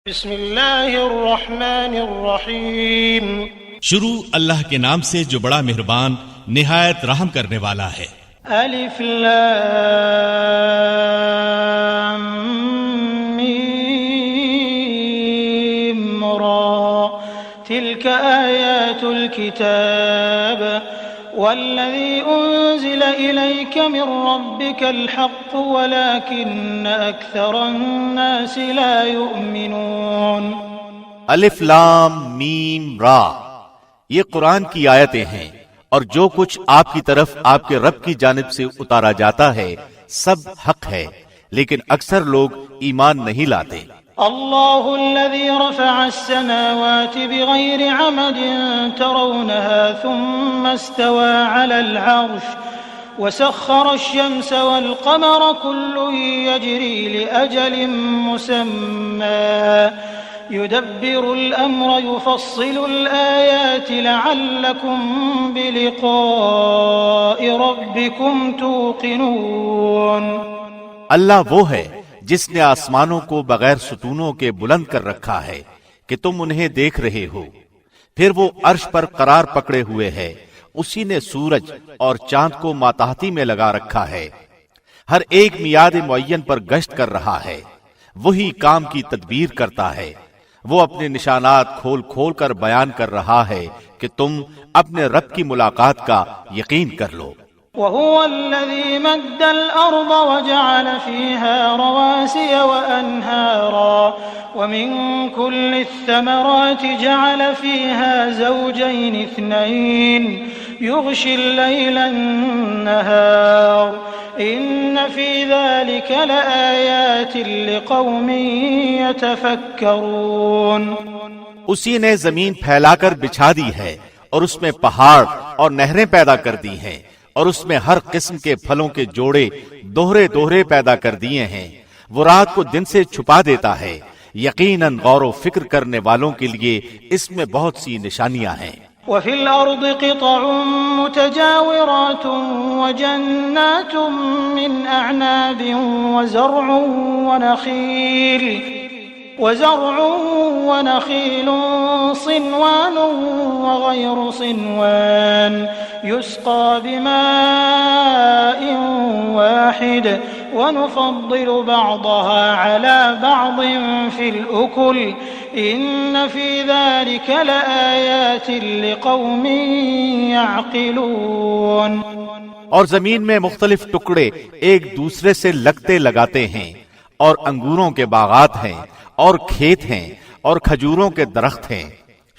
بسم اللہ الرحمن الرحیم شروع اللہ کے نام سے جو بڑا مہربان نہایت رحم کرنے والا ہے۔ الف لام میم را تلك آیات الكتاب والذی انزل الیک من ربک الحق ولكن اکثر الناس لا یؤمنون۔ الف لام میم را، یہ قرآن کی آیتیں ہیں، اور جو کچھ آپ کی طرف آپ کے رب کی جانب سے اتارا جاتا ہے سب حق ہے، لیکن اکثر لوگ ایمان نہیں لاتے۔ اللہ الذي رفع السماوات بغير عمد ترونها ثم استوى على العرش وسخر الشمس والقمر كل يجري لأجل مسمى يدبر الأمر يفصل الآيات لعلكم بلقاء ربكم توقنون۔ اللہ وہ ہے جس نے آسمانوں کو بغیر ستونوں کے بلند کر رکھا ہے کہ تم انہیں دیکھ رہے ہو، پھر وہ عرش پر قرار پکڑے ہوئے ہے، اسی نے سورج اور چاند کو ماتحتی میں لگا رکھا ہے، ہر ایک میعاد معین پر گشت کر رہا ہے، وہی کام کی تدبیر کرتا ہے، وہ اپنے نشانات کھول کھول کر بیان کر رہا ہے کہ تم اپنے رب کی ملاقات کا یقین کر لو۔ وهو الذي مد الأرض وجعل فيها رواسي وأنهارا ومن كل الثمرات جعل فيها زوجين اثنين يغشي الليل النهار إن في ذلك لآيات لقوم يتفكرون۔ اسی نے زمین پھیلا کر بچھا دی ہے اور اس میں پہاڑ اور نہریں پیدا کر دی ہیں، اور اس میں ہر قسم کے پھلوں کے جوڑے دوہرے دوہرے پیدا کر دیے ہیں، وہ رات کو دن سے چھپا دیتا ہے، یقیناً غور و فکر کرنے والوں کے لیے اس میں بہت سی نشانیاں ہیں۔ وفي الأرض قطع متجاورات وجنات من أعناب وزرع ونخيل صنوان وغير صنوان يسقى بماء واحد ونفضل بعضها على بعض في الأكل إن في ذلك لآيات لقوم يعقلون۔ اور زمین میں مختلف ٹکڑے ایک دوسرے سے لگتے لگاتے ہیں، اور انگوروں کے باغات ہیں، اور کھیت ہیں، اور کھجوروں کے درخت ہیں،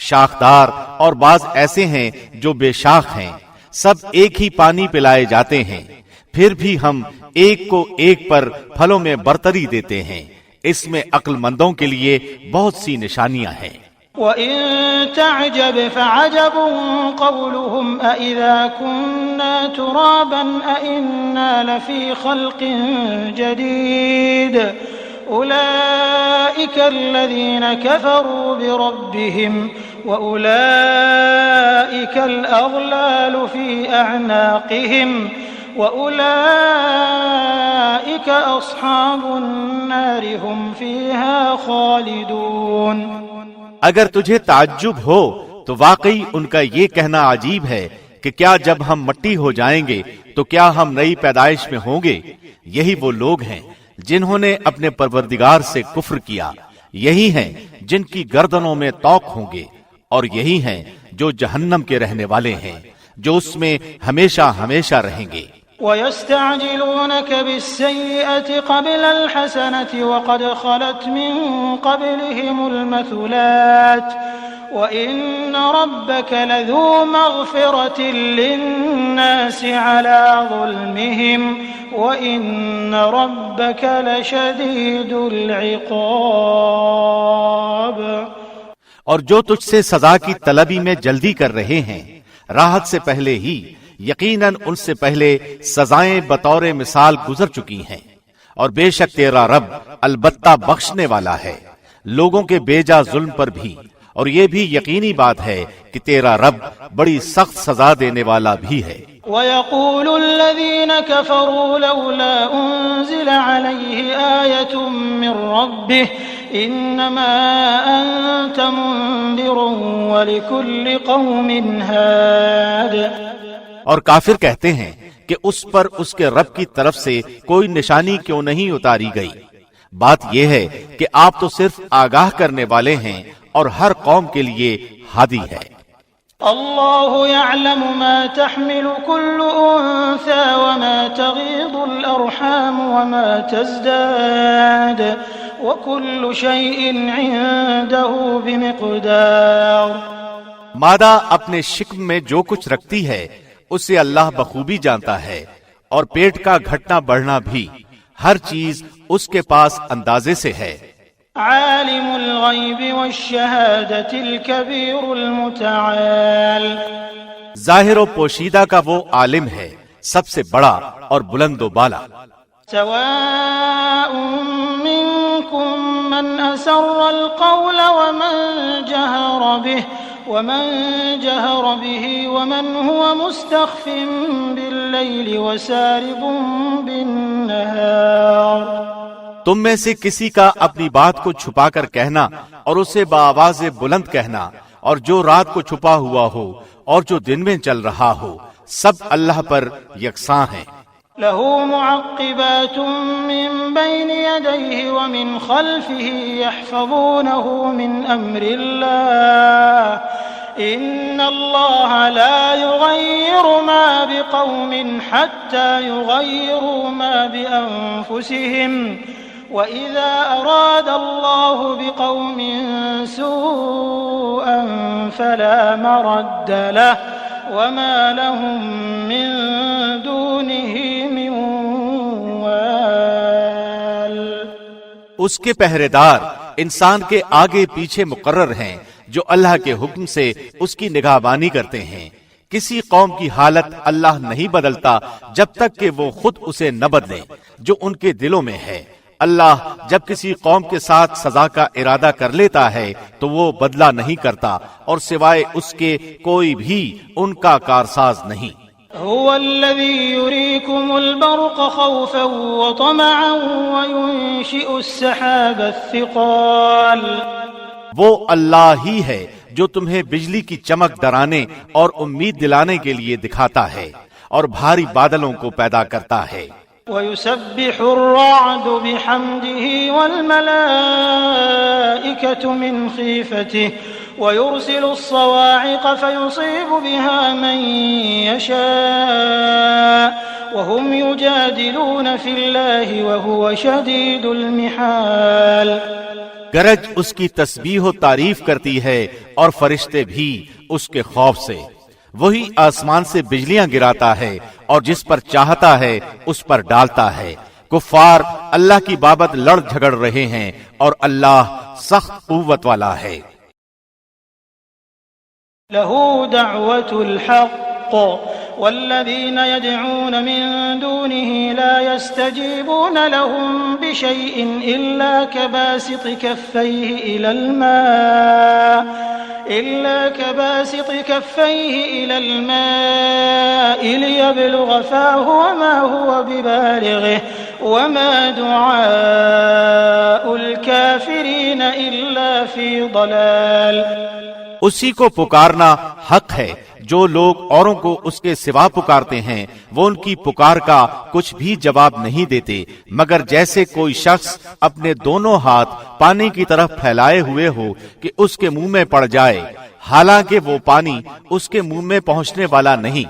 شاخدار، اور بعض ایسے ہیں جو بے شاخ ہیں، سب ایک ہی پانی پلائے جاتے ہیں، پھر بھی ہم ایک کو ایک پر پھلوں میں برتری دیتے ہیں، اس میں عقل مندوں کے لیے بہت سی نشانیاں ہیں۔ وَإِن تَعْجَبْ فَعَجَبٌ قَوْلُهُمْ أَإِذَا كُنَّا تُرَابًا أَإِنَّا لَفِي خَلْقٍ جَدِيدٍ أُولَئِكَ الَّذِينَ كَفَرُوا بِرَبِّهِمْ وَأُولَئِكَ الْأَغْلَالُ فِي أَعْنَاقِهِمْ وَأُولَئِكَ أَصْحَابُ النَّارِ هُمْ فِيهَا خَالِدُونَ۔ اگر تجھے تعجب ہو تو واقعی ان کا یہ کہنا عجیب ہے کہ کیا جب ہم مٹی ہو جائیں گے تو کیا ہم نئی پیدائش میں ہوں گے؟ یہی وہ لوگ ہیں جنہوں نے اپنے پروردگار سے کفر کیا، یہی ہیں جن کی گردنوں میں طوق ہوں گے، اور یہی ہیں جو جہنم کے رہنے والے ہیں، جو اس میں ہمیشہ ہمیشہ رہیں گے۔ وَيَسْتَعْجِلُونَكَ بِالسَّيِّئَةِ قَبْلَ الْحَسَنَةِ وَقَدْ خَلَتْ مِن قَبْلِهِمُ الْمَثُلَاتُ وَإِنَّ رَبَّكَ لَذُو مَغْفِرَةٍ لِلنَّاسِ عَلَى ظُلْمِهِمْ وَإِنَّ رَبَّكَ لَشَدِيدُ الْعِقَابِ۔ اور جو تجھ سے سزا کی طلبی میں جلدی کر رہے ہیں راحت سے پہلے ہی، یقیناً ان سے پہلے سزائیں بطور مثال گزر چکی ہیں، اور بے شک تیرا رب البتہ بخشنے والا ہے لوگوں کے بیجا ظلم پر بھی، اور یہ بھی یقینی بات ہے کہ تیرا رب بڑی سخت سزا دینے والا بھی ہے۔ وَيَقُولُ الَّذِينَ كَفَرُوا لَوْلَا أُنزِلَ عَلَيْهِ آيَةٌ مِّن رَّبِّهِ إِنَّمَا أَنتَ مُنذِرٌ وَلِكُلِّ قَوْمٍ هَادٍ۔ اور کافر کہتے ہیں کہ اس پر اس کے رب کی طرف سے کوئی نشانی کیوں نہیں اتاری گئی؟ بات یہ ہے کہ آپ تو صرف آگاہ کرنے والے ہیں اور ہر قوم کے لیے ہادی ہے۔ اللہ يعلم ما تحمل كل انثى وما تغيض الارحام وما تزداد وكل شيء عنده بمقدار۔ مادہ اپنے شکم میں جو کچھ رکھتی ہے اسے اللہ بخوبی جانتا ہے، اور پیٹ کا گھٹنا بڑھنا بھی، ہر چیز اس کے پاس اندازے سے ہے۔ عالم الغیب والشہادۃ الکبیر المتعال۔ ظاہر و پوشیدہ کا وہ عالم ہے، سب سے بڑا اور بلند و بالا۔ سواء منکم من اسر القول ومن جہر به ومن هو مستخف باللیل وسارب بالنہار۔ تم میں سے کسی کا اپنی بات کو چھپا کر کہنا اور اسے بآواز بلند کہنا، اور جو رات کو چھپا ہوا ہو اور جو دن میں چل رہا ہو، سب اللہ پر یکساں ہیں۔ له معقبات من بين يديه ومن خلفه يحفظونه من أمر الله إن الله لا يغير ما بقوم حتى يغيروا ما بأنفسهم وَإِذَا أَرَادَ اللَّهُ بِقَوْمٍ سُوءًا فَلَا مَرَدَّ لَهُ وَمَا لَهُم مِّن دُونِهِ مِن وَالٍ۔ اس کے پہرے دار انسان کے آگے پیچھے مقرر ہیں، جو اللہ کے حکم سے اس کی نگہبانی کرتے ہیں۔ کسی قوم کی حالت اللہ نہیں بدلتا جب تک کہ وہ خود اسے نہ بدلیں جو ان کے دلوں میں ہے۔ اللہ جب کسی قوم کے ساتھ سزا کا ارادہ کر لیتا ہے تو وہ بدلہ نہیں کرتا، اور سوائے اس کے کوئی بھی ان کا کارساز نہیں۔ هو الذي يريكم البرق خوفا وطمعا وينشئ السحاب الثقال۔ وہ اللہ ہی ہے جو تمہیں بجلی کی چمک ڈرانے اور امید دلانے کے لیے دکھاتا ہے، اور بھاری بادلوں کو پیدا کرتا ہے۔ وَيُسَبِّحُ الرَّعْدُ بِحَمْدِهِ وَالْمَلَائِكَةُ مِنْ خِيفَتِهِ وَيُرْسِلُ الصَّوَاعِقَ فَيُصِيبُ بِهَا مَن يَشَاءُ وَهُمْ يُجَادِلُونَ فِي اللَّهِ وَهُوَ شَدِيدُ الْمِحَالِ۔ گرج اس کی تسبیح و تعریف کرتی ہے اور فرشتے بھی اس کے خوف سے۔ وہی آسمان سے بجلیاں گراتا ہے اور جس پر چاہتا ہے اس پر ڈالتا ہے۔ کفار اللہ کی بابت لڑ جھگڑ رہے ہیں اور اللہ سخت قوت والا ہے۔ له دعوة الحق والذين يدعون من دونه لا يستجيبون لهم بشيء إلا كباسط كفيه إلى الماء ليبلغ فاه وما هو ببالغه وما دعاء الكافرين إلا في ضلال۔ اسی کو پکارنا حق ہے۔ جو لوگ اوروں کو اس کے سوا پکارتے ہیں وہ ان کی پکار کا کچھ بھی جواب نہیں دیتے، مگر جیسے کوئی شخص اپنے دونوں ہاتھ پانی کی طرف پھیلائے ہوئے ہو کہ اس کے منہ میں پڑ جائے، حالانکہ وہ پانی اس کے منہ میں پہنچنے والا نہیں۔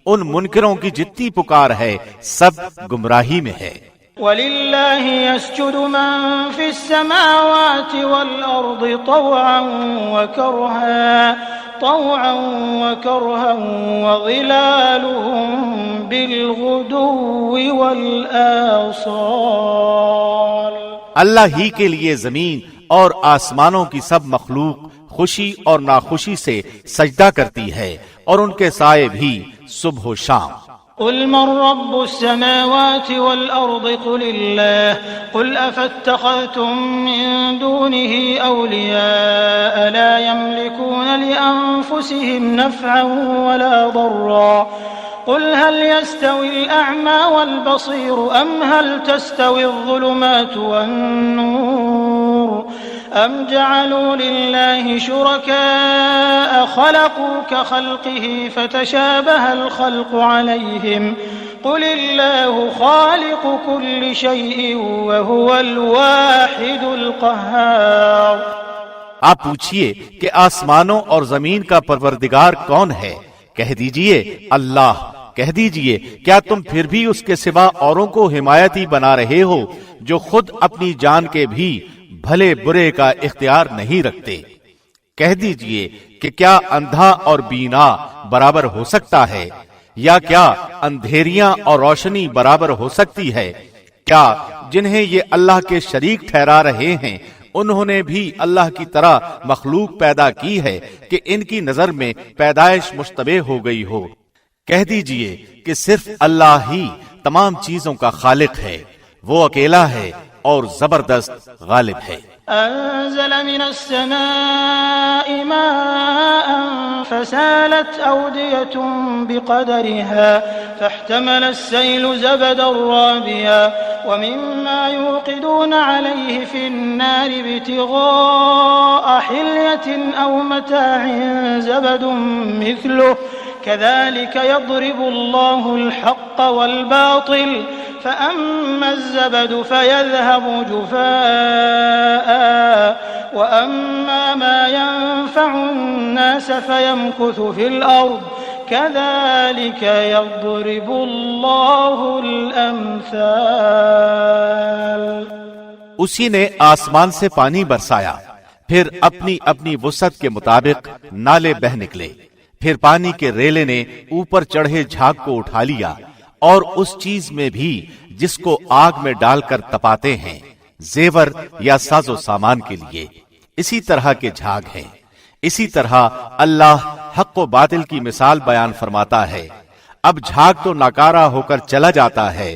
ان منکروں کی جتنی پکار ہے سب گمراہی میں ہے۔ وَلِلَّهِ يَسْجُدُ مَن فِي السَّمَاوَاتِ وَالْأَرْضِ طَوْعًا وَكَرْهًا وَظِلَالُهُم بِالْغُدُوِّ وَالْآصَالِ۔ اللہ ہی کے لیے زمین اور آسمانوں کی سب مخلوق خوشی اور ناخوشی سے سجدہ کرتی ہے، اور ان کے سائے بھی صبح و شام۔ قل من رب السماوات والأرض قل الله قل أفاتخذتم من دونه أولياء لا يملكون لأنفسهم نفعا ولا ضرا قل هل يستوي الأعمى والبصير أم هل تستوي الظلمات والنور أم جعلوا لله شركاء خلقوا كخلقه فتشابه الخلق عليهم قل الله خالق كل شيء وهو الواحد القهار۔ آپ پوچھئے کہ آسمانوں اور زمین کا پروردگار کون ہے؟ کہہ دیجئے اللہ۔ کہہ دیجئے کیا تم پھر بھی اس کے سوا اوروں کو حمایتی بنا رہے ہو جو خود اپنی جان کے بھی بھلے برے کا اختیار نہیں رکھتے؟ کہہ دیجئے کہ کیا اندھا اور بینا برابر ہو سکتا ہے؟ یا کیا اندھیریاں اور روشنی برابر ہو سکتی ہے؟ کیا جنہیں یہ اللہ کے شریک ٹھہرا رہے ہیں انہوں نے بھی اللہ کی طرح مخلوق پیدا کی ہے کہ ان کی نظر میں پیدائش مشتبہ ہو گئی ہو؟ کہہ دیجئے کہ صرف اللہ ہی تمام چیزوں کا خالق ہے، وہ اکیلا ہے اور زبردست غالب ہے۔ أنزل من السماء ماء فسالت أودية بقدرها فاحتمل السيل زبدا رابيا ومما يوقدون عليه في النار ابتغاء حلية أو متاع زبد مثله كذلك يضرب الله الحق والباطل فأما الزبد فيذهب جفاء وأما ما ينفع الناس فيمكث في الأرض كذلك يضرب الله الأمثال۔ اسی نے آسمان سے پانی برسایا، پھر اپنی اپنی وسعت کے مطابق نالے بہ نکلے، پھر پانی کے ریلے نے اوپر چڑھے جھاگ کو اٹھا لیا، اور اس چیز میں بھی جس کو آگ میں ڈال کر تپاتے ہیں، زیور یا ساز و سامان کے لیے، اسی طرح کے جھاگ ہیں۔ اسی طرح اللہ حق و باطل کی مثال بیان فرماتا ہے۔ اب جھاگ تو ناکارہ ہو کر چلا جاتا ہے،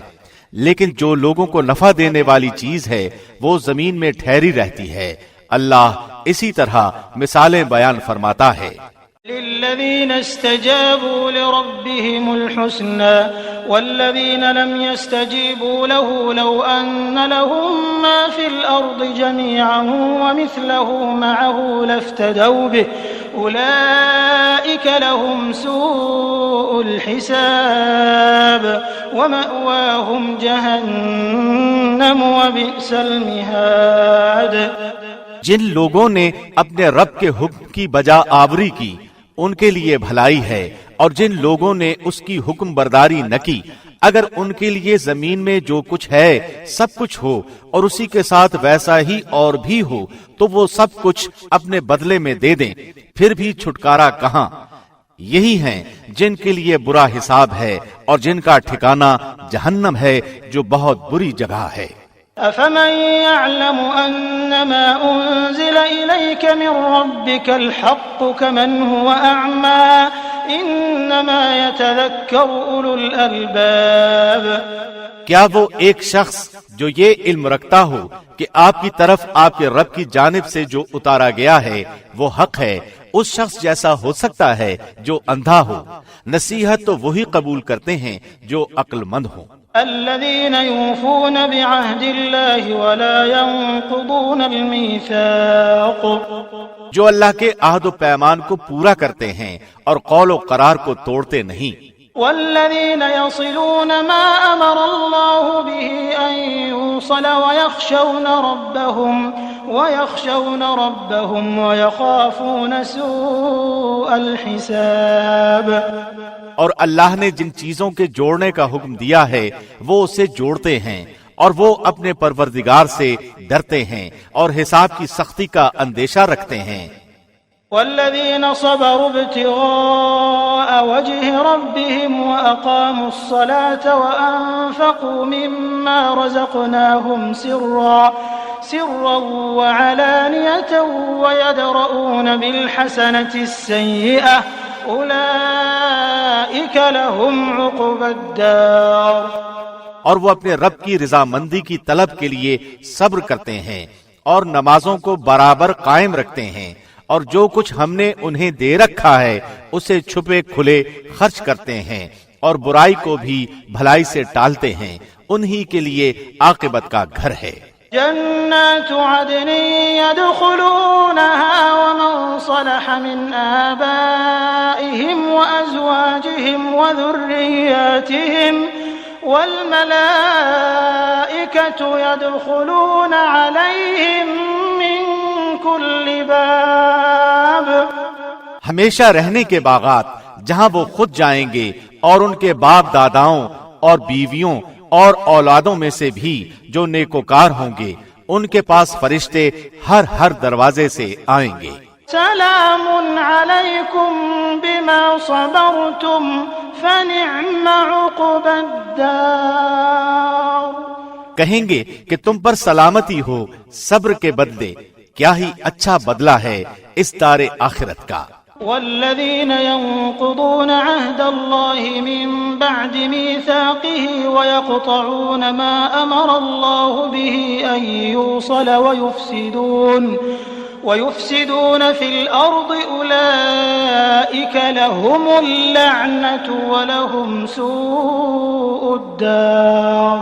لیکن جو لوگوں کو نفع دینے والی چیز ہے وہ زمین میں ٹھہری رہتی ہے۔ اللہ اسی طرح مثالیں بیان فرماتا ہے۔ للذين استجابوا لربهم الحسنى والذين لم يستجيبوا له لو أن لهم ما في الأرض جميعا ومثله معه لافتدوا به أولئك لهم سوء الحساب ومأواهم جهنم وبئس المهاد۔ جن لوگوں نے اپنے رب کے حکم کی بجا آوری کی ان کے لیے بھلائی ہے، اور جن لوگوں نے اس کی حکم برداری نہ کی اگر ان کے لیے زمین میں جو کچھ ہے سب کچھ ہو اور اسی کے ساتھ ویسا ہی اور بھی ہو تو وہ سب کچھ اپنے بدلے میں دے دیں، پھر بھی چھٹکارا کہاں؟ یہی ہیں جن کے لیے برا حساب ہے اور جن کا ٹھکانہ جہنم ہے جو بہت بری جگہ ہے۔ أفمن يعلم أنما أنزل إليك من ربك الحق كمن هو أعمى إنما يتذكر أولو الألباب۔ کیا وہ ایک شخص جو یہ علم رکھتا ہو کہ آپ کی طرف آپ کے رب کی جانب سے جو اتارا گیا ہے وہ حق ہے، اس شخص جیسا ہو سکتا ہے جو اندھا ہو؟ نصیحت تو وہی قبول کرتے ہیں جو عقل مند ہوں۔ الذين يوفون بعهد الله ولا ينقضون الميثاق، جو اللہ کے عہد و پیمان کو پورا کرتے ہیں اور قول و قرار کو توڑتے نہیں۔ والذين يصلون ما أمر الله به أن يوصل ويخشون ربهم ويخافون سوء الحساب۔ اور اللہ نے جن چیزوں کے جوڑنے کا حکم دیا ہے وہ اسے جوڑتے ہیں، اور وہ اپنے پروردگار سے ڈرتے ہیں اور حساب کی سختی کا اندیشہ رکھتے ہیں۔ والذين صبروا ابتغاء وجه ربهم وأقاموا الصلاة وأنفقوا مما رزقناهم سرا وعلانية ويدرؤون بالحسنة السيئة أولئك لهم عقبى الدار۔ اور وہ اپنے رب کی رضامندی کی طلب کے لیے صبر کرتے ہیں اور نمازوں کو برابر قائم رکھتے ہیں، اور جو کچھ ہم نے انہیں دے رکھا ہے اسے چھپے کھلے خرچ کرتے ہیں، اور برائی کو بھی بھلائی سے ٹالتے ہیں، انہی کے لیے عاقبت کا گھر ہے۔ جنات عدن يدخلونها ومن صلح من آبائهم وأزواجهم وذرياتهم والملائكة يدخلون عليهم من كل باب۔ ہمیشہ رہنے کے باغات جہاں وہ خود جائیں گے اور ان کے باپ داداؤں اور بیویوں اور اولادوں میں سے بھی جو نیکوکار ہوں گے، ان کے پاس فرشتے ہر دروازے سے آئیں گے۔ سلام علیکم بما صبرتم فنعم عقب الدار۔ کہیں گے کہ تم پر سلامتی ہو صبر کے بدلے، کیا ہی اچھا بدلہ ہے اس دار آخرت کا۔ والذين ينقضون عهد الله من بعد ميثاقه ويقطعون ما أمر الله به أن يوصل ويفسدون في الأرض أولئك لهم اللعنة ولهم سوء الدار۔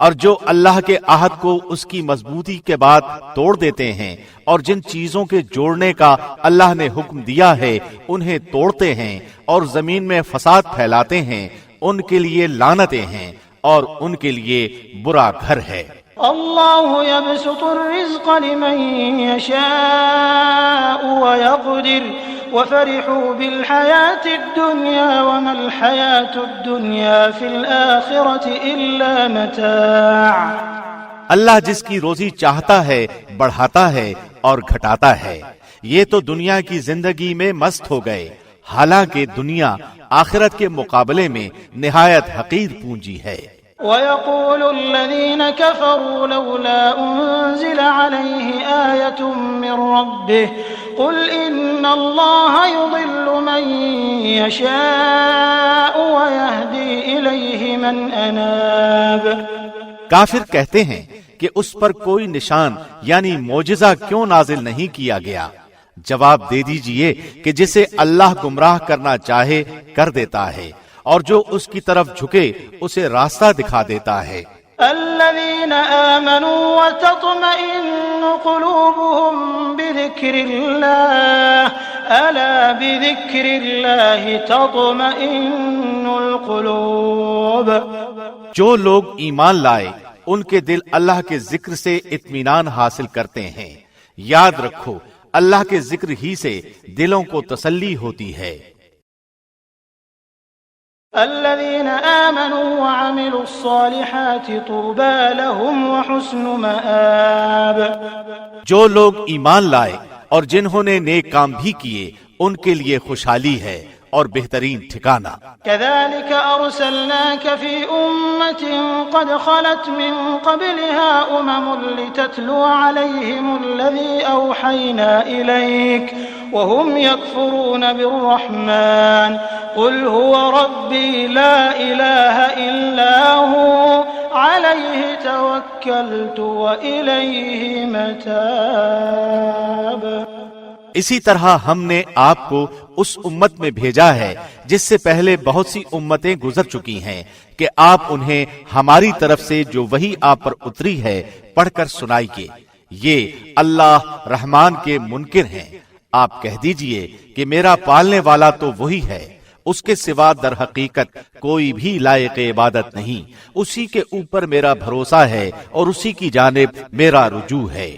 اور جو اللہ کے عہد کو اس کی مضبوطی کے بعد توڑ دیتے ہیں اور جن چیزوں کے جوڑنے کا اللہ نے حکم دیا ہے انہیں توڑتے ہیں اور زمین میں فساد پھیلاتے ہیں، ان کے لیے لعنتیں ہیں اور ان کے لیے برا گھر ہے۔ اللہ یبسط الرزق لمن یشاء ویقدر وفرحوا بالحیاة الدنیا وما الحیاة الدنیا فی الآخرة الا متاع۔ اللہ جس کی روزی چاہتا ہے بڑھاتا ہے اور گھٹاتا ہے، یہ تو دنیا کی زندگی میں مست ہو گئے، حالانکہ دنیا آخرت کے مقابلے میں نہایت حقیر پونجی ہے۔ وَيَقُولُ الَّذِينَ كَفَرُوا لَوْلَا أُنزِلَ عَلَيْهِ آيَةٌ مِّن رَّبِّهِ قُلْ إِنَّ اللَّهَ يُضِلُّ مَن يَشَاءُ وَيَهْدِي إِلَيْهِ مَنْ أَنَابَ۔ کافر کہتے ہیں کہ اس پر کوئی نشان یعنی معجزہ کیوں نازل نہیں کیا گیا؟ جواب دے دیجئے کہ جسے اللہ گمراہ کرنا چاہے کر دیتا ہے، اور جو اس کی طرف جھکے اسے راستہ دکھا دیتا ہے۔ الذين آمنوا وتطمئن قلوبهم بذكر الله ألا بذكر الله تطمئن القلوب۔ جو لوگ ایمان لائے ان کے دل اللہ کے ذکر سے اطمینان حاصل کرتے ہیں۔ یاد رکھو اللہ کے ذکر ہی سے دلوں کو تسلی ہوتی ہے۔ الذين آمنوا وعملوا الصالحات طوبى لهم وحسن مآب۔ جو لوگ ایمان لائے اور جنہوں نے نیک کام بھی کیے ان کے لیے خوشحالی ہے اور بہترین ٹھکانہ۔ كذلك أرسلناك في أمة قد خلت من قبلها لتتلو عليهم الذي أوحينا إليك وهم يكفرون بالرحمن قل هو ربي لا إله إلا هو عليه توكلت وإليه متاب۔ اسی طرح ہم نے آپ کو اس امت میں بھیجا ہے جس سے پہلے بہت سی امتیں گزر چکی ہیں کہ آپ انہیں ہماری طرف سے جو وحی آپ پر اتری ہے پڑھ کر سنائیے۔ یہ اللہ رحمان کے منکر ہیں۔ آپ کہہ دیجئے کہ میرا پالنے والا تو وہی ہے، اس کے سوا در حقیقت کوئی بھی لائق عبادت نہیں، اسی کے اوپر میرا بھروسہ ہے اور اسی کی جانب میرا رجوع ہے۔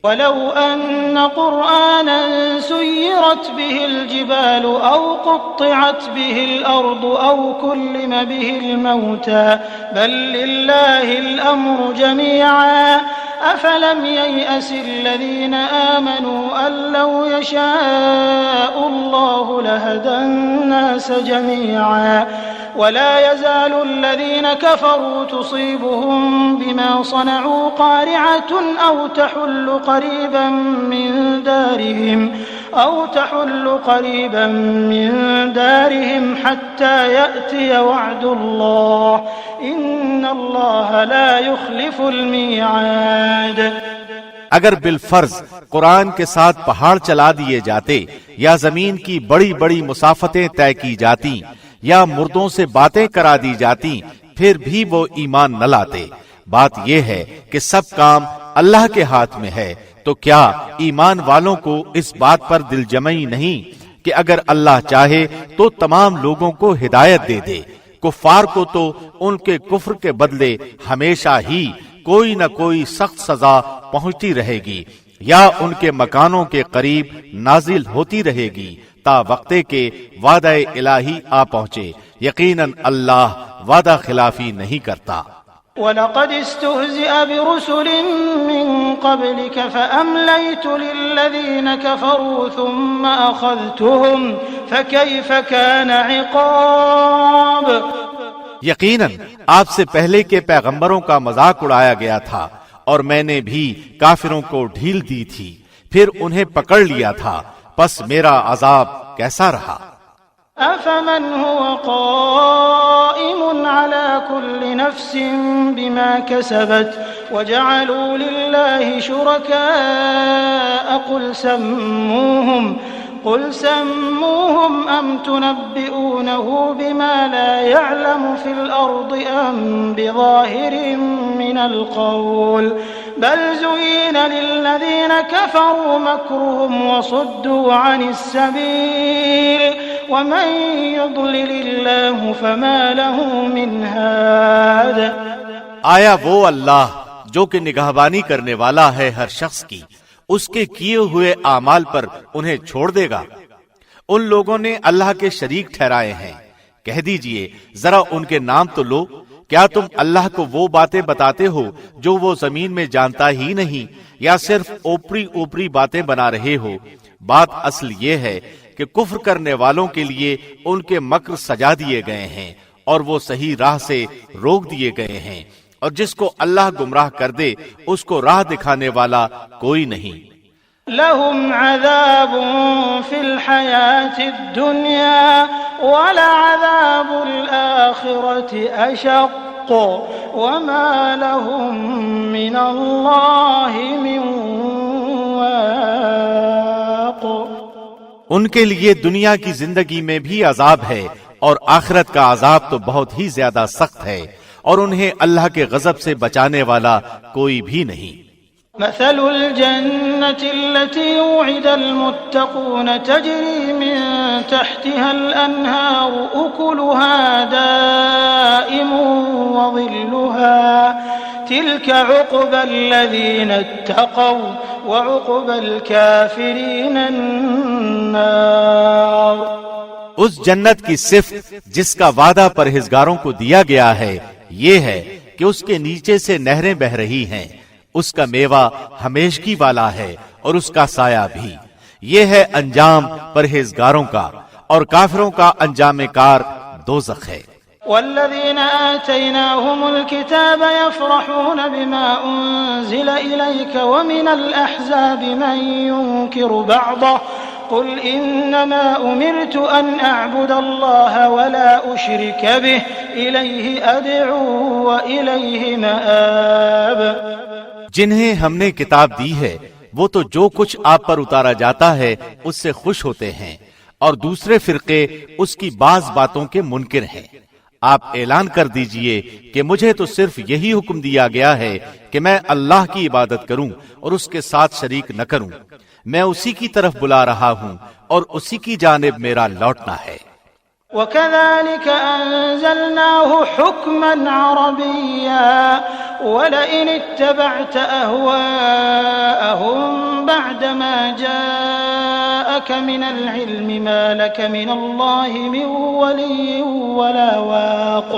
ولو أن قرآنا سيرت به الجبال أو قطعت به الأرض أو كلم به الموتى بل لله الأمر جميعا أفلم ييأس الذين آمنوا أن لو يشاء الله لهدى الناس جميعا ولا يزال الذين كفروا تصيبهم بما صنعوا قارعة أو تحل قريبا من دارهم حتى يأتي وعد الله إن الله لا يخلف الميعاد۔ اگر بالفرض قرآن کے ساتھ پہاڑ چلا دیے جاتے یا زمین کی بڑی بڑی مسافتیں طے کی جاتی یا مردوں سے باتیں کرا دی جاتی پھر بھی وہ ایمان نہ لاتے۔ بات یہ ہے کہ سب کام اللہ کے ہاتھ میں ہے، تو کیا ایمان والوں کو اس بات پر دل جمعی نہیں کہ اگر اللہ چاہے تو تمام لوگوں کو ہدایت دے دے؟ کفار کو تو ان کے کفر کے بدلے ہمیشہ ہی کوئی نہ کوئی سخت سزا پہنچتی رہے گی، یا ان کے مکانوں کے قریب نازل ہوتی رہے گی تا وقتے کے وعدہ الہی آ پہنچے۔ یقیناً اللہ وعدہ خلافی نہیں کرتا۔ وَلَقَدِ اسْتُهْزِئَ بِرُسُلٍ مِّن قَبْلِكَ فَأَمْلَيْتُ لِلَّذِينَ كَفَرُوا ثُمَّ أَخَذْتُهُمْ فَكَيْفَ كَانَ عِقَابِ۔ یقیناً آپ سے پہلے کے پیغمبروں کا مذاق اڑایا گیا تھا، اور میں نے بھی کافروں کو ڈھیل دی تھی، پھر انہیں پکڑ لیا تھا، پس میرا عذاب کیسا رہا۔ أَفَمَنْ هُوَ قَائِمٌ عَلَى كُلِّ نَفْسٍ بِمَا كَسَبَتْ وَجَعَلُوا لِلَّهِ شُرَكَاءَ قُلْ سَمُّوهُمْ أَمْ تُنَبِّئُونَهُ بِمَا لَا يَعْلَمُ فِي الْأَرْضِ أَمْ بِظَاهِرٍ مِّنَ الْقَوْلِ بَلْ زُيِّنَ لِلَّذِينَ كَفَرُوا مَكْرُهُمْ وَصُدُّوا عَنِ السَّبِيلِ وَمَن يُضْلِلِ اللَّهُ فَمَا لَهُ مِنْ هَادٍ۔ آیا وہ اللہ جو کہ نگہبانی کرنے والا ہے ہر شخص کی، اس کے کیے ہوئے اعمال پر انہیں چھوڑ دے گا؟ ان لوگوں نے اللہ کے شریک ٹھہرائے ہیں، کہہ دیجئے ذرا ان کے نام تو لو۔ کیا تم اللہ کو وہ باتیں بتاتے ہو جو وہ زمین میں جانتا ہی نہیں، یا صرف اوپری اوپری باتیں بنا رہے ہو؟ بات اصل یہ ہے کہ کفر کرنے والوں کے لیے ان کے مکر سجا دیے گئے ہیں، اور وہ صحیح راہ سے روک دیے گئے ہیں، اور جس کو اللہ گمراہ کر دے اس کو راہ دکھانے والا کوئی نہیں۔ لَهُمْ عَذَابٌ فِي الْحَيَاةِ الدُّنْيَا وَلَعَذَابُ الْآخِرَةِ أَشَقُّ وَمَا لَهُم مِّنَ اللَّهِ مِن وَاقٍ۔ ان کے لیے دنیا کی زندگی میں بھی عذاب ہے، اور آخرت کا عذاب تو بہت ہی زیادہ سخت ہے، اور انہیں اللہ کے غضب سے بچانے والا کوئی بھی نہیں۔ مثل الجنة التي وعد المتقون تجري من تحتها الأنهار أكلها دائم وظلها تلك عقبى الذين اتقوا وعقبى الكافرين النار۔ اس جنت کی صفت جس کا وعدہ پرہیزگاروں کو دیا گیا ہے یہ ہے کہ اس کے نیچے سے نہریں بہ رہی ہیں، اس کا میوہ ہمیشگی والا ہے اور اس کا سایہ بھی۔ یہ ہے انجام پرہیزگاروں کا، اور کافروں کا انجام کار دوزخ ہے۔ والذين آتيناهم الكتاب يفرحون بما أنزل إليك ومن الأحزاب من ينكر بعضه قل إنما أمرت أن أعبد الله ولا أشرك به إليه أدعو وإليه مآب۔ جنہیں ہم نے کتاب دی ہے وہ تو جو کچھ آپ پر اتارا جاتا ہے اس سے خوش ہوتے ہیں، اور دوسرے فرقے اس کی بعض باتوں کے منکر ہیں۔ آپ اعلان کر دیجئے کہ مجھے تو صرف یہی حکم دیا گیا ہے کہ میں اللہ کی عبادت کروں اور اس کے ساتھ شریک نہ کروں۔ میں اسی کی طرف بلا رہا ہوں اور اسی کی جانب میرا لوٹنا ہے۔ وَكَذَلِكَ أَنزَلْنَاهُ حُكْمًا عَرَبِيًّا وَلَئِنِ اتَّبَعْتَ أَهْوَاءَهُمْ بَعْدَمَا جَاءَكَ مِنَ الْعِلْمِ مَا لَكَ مِنَ اللَّهِ مِنْ وَلِيٍّ وَلَا وَاقٍ۔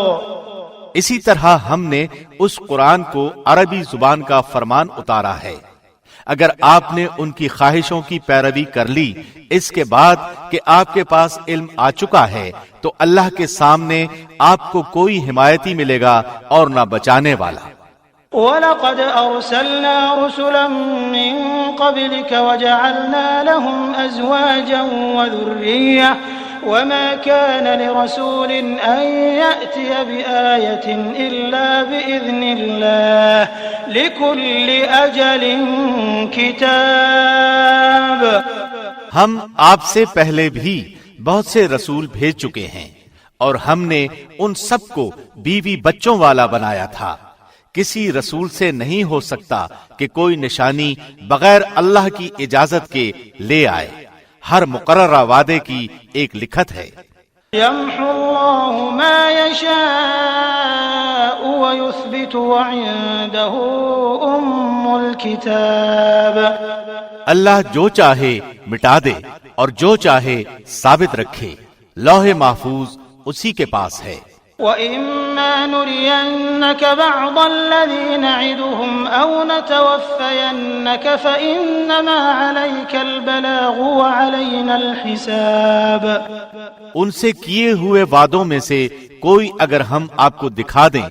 اسی طرح ہم نے اس قرآن کو عربی زبان کا فرمان اتارا ہے۔ اگر آپ نے ان کی خواہشوں کی پیروی کر لی اس کے بعد کہ آپ کے پاس علم آ چکا ہے، تو اللہ کے سامنے آپ کو کوئی حمایتی ملے گا اور نہ بچانے والا۔ وَلَقَدْ أَرْسَلْنَا رُسُلًا مِّن قَبْلِكَ وَجَعَلْنَا لَهُمْ أَزْوَاجًا وَذُرِّيَّةً وَمَا كَانَ لِرَسُولٍ أَن يَأْتِيَ بِآيَةٍ إِلَّا بِإِذْنِ اللَّهِ لِكُلِّ أَجَلٍ كِتَابٌ۔ ہم آپ سے پہلے بھی بہت سے رسول بھیج چکے ہیں، اور ہم نے ان سب کو بیوی بچوں والا بنایا تھا. کسی رسول سے نہیں ہو سکتا کہ کوئی نشانی بغیر اللہ کی اجازت کے لے آئے. ہر مقررہ وعدے کی ایک لکھت ہے. يمحو الله ما يشاء ويثبت وعنده الكتاب. اللہ جو چاہے مٹا دے اور جو چاہے ثابت رکھے. لوح محفوظ اسی کے پاس ہے. وَإِمَّا نُرِيَنَّكَ بَعْضَ الَّذِي نَعِدُهُمْ أَوْ نَتَوَفَّيَنَّكَ فَإِنَّمَا عَلَيْكَ الْبَلَاغُ وَعَلَيْنَا الْحِسَابُ. ان سے کیے ہوئے وعدوں میں سے کوئی اگر ہم آپ کو دکھا دیں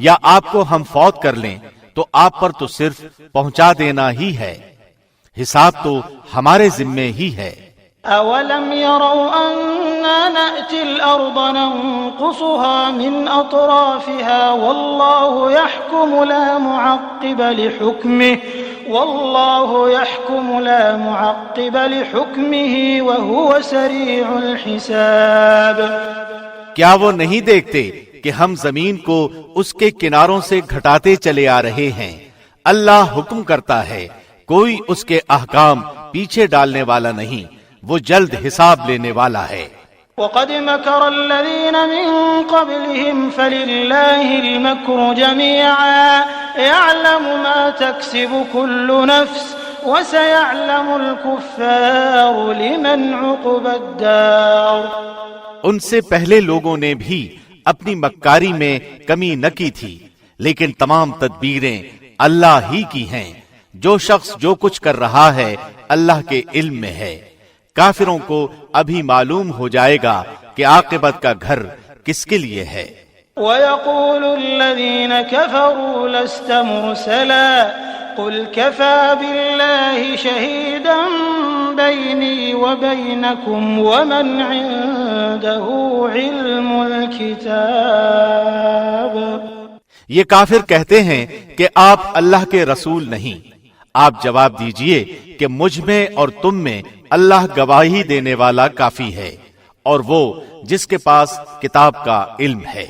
یا آپ کو ہم فوت کر لیں تو آپ پر تو صرف پہنچا دینا ہی ہے. حساب تو ہمارے ذمے ہی ہے. أَوَلَمْ يَرَوْا أَنَّا نَأْتِي الْأَرْضَ نَنْقُصُهَا مِنْ أَطْرَافِهَا وَاللَّهُ يَحْكُمُ لَا مُعَقِّبَ لِحُكْمِهِ وَهُوَ سَرِيعُ الْحِسَابِ. کیا وہ نہیں دیکھتے کہ ہم زمین کو اس کے کناروں سے گھٹاتے چلے آ رہے ہیں؟ اللہ حکم کرتا ہے، کوئی اس کے احکام پیچھے ڈالنے والا نہیں، وہ جلد حساب لینے والا ہے. وَقَدْ مَكَرَ الَّذِينَ مِن قَبْلِهِمْ فَلِلَّهِ الْمَكْرُ جَمِيعًا يَعْلَمُ مَا تَكْسِبُ كُلُّ نَفْسٍ وَسَيَعْلَمُ الْكُفَّارُ لِمَنْ عُقْبَى الدَّارِ. ان سے پہلے لوگوں نے بھی اپنی مکاری میں کمی نہ کی تھی، لیکن تمام تدبیریں اللہ ہی کی ہیں. جو شخص جو کچھ کر رہا ہے اللہ کے علم میں ہے. کافروں کو ابھی معلوم ہو جائے گا کہ عاقبت کا گھر کس کے لیے ہے. وَيَقُولُ الَّذِينَ كَفَرُوا لَسْتَ مُرْسَلًا قُلْ كَفَى بِاللَّهِ شَهِيدًا بَيْنِي وَبَيْنَكُمْ وَمَنْ عِندَهُ عِلْمُ الْكِتَابِ. یہ کافر کہتے ہیں کہ آپ اللہ کے رسول نہیں. آپ جواب دیجئے کہ مجھ میں اور تم میں اللہ گواہی دینے والا کافی ہے، اور وہ جس کے پاس کتاب کا علم ہے.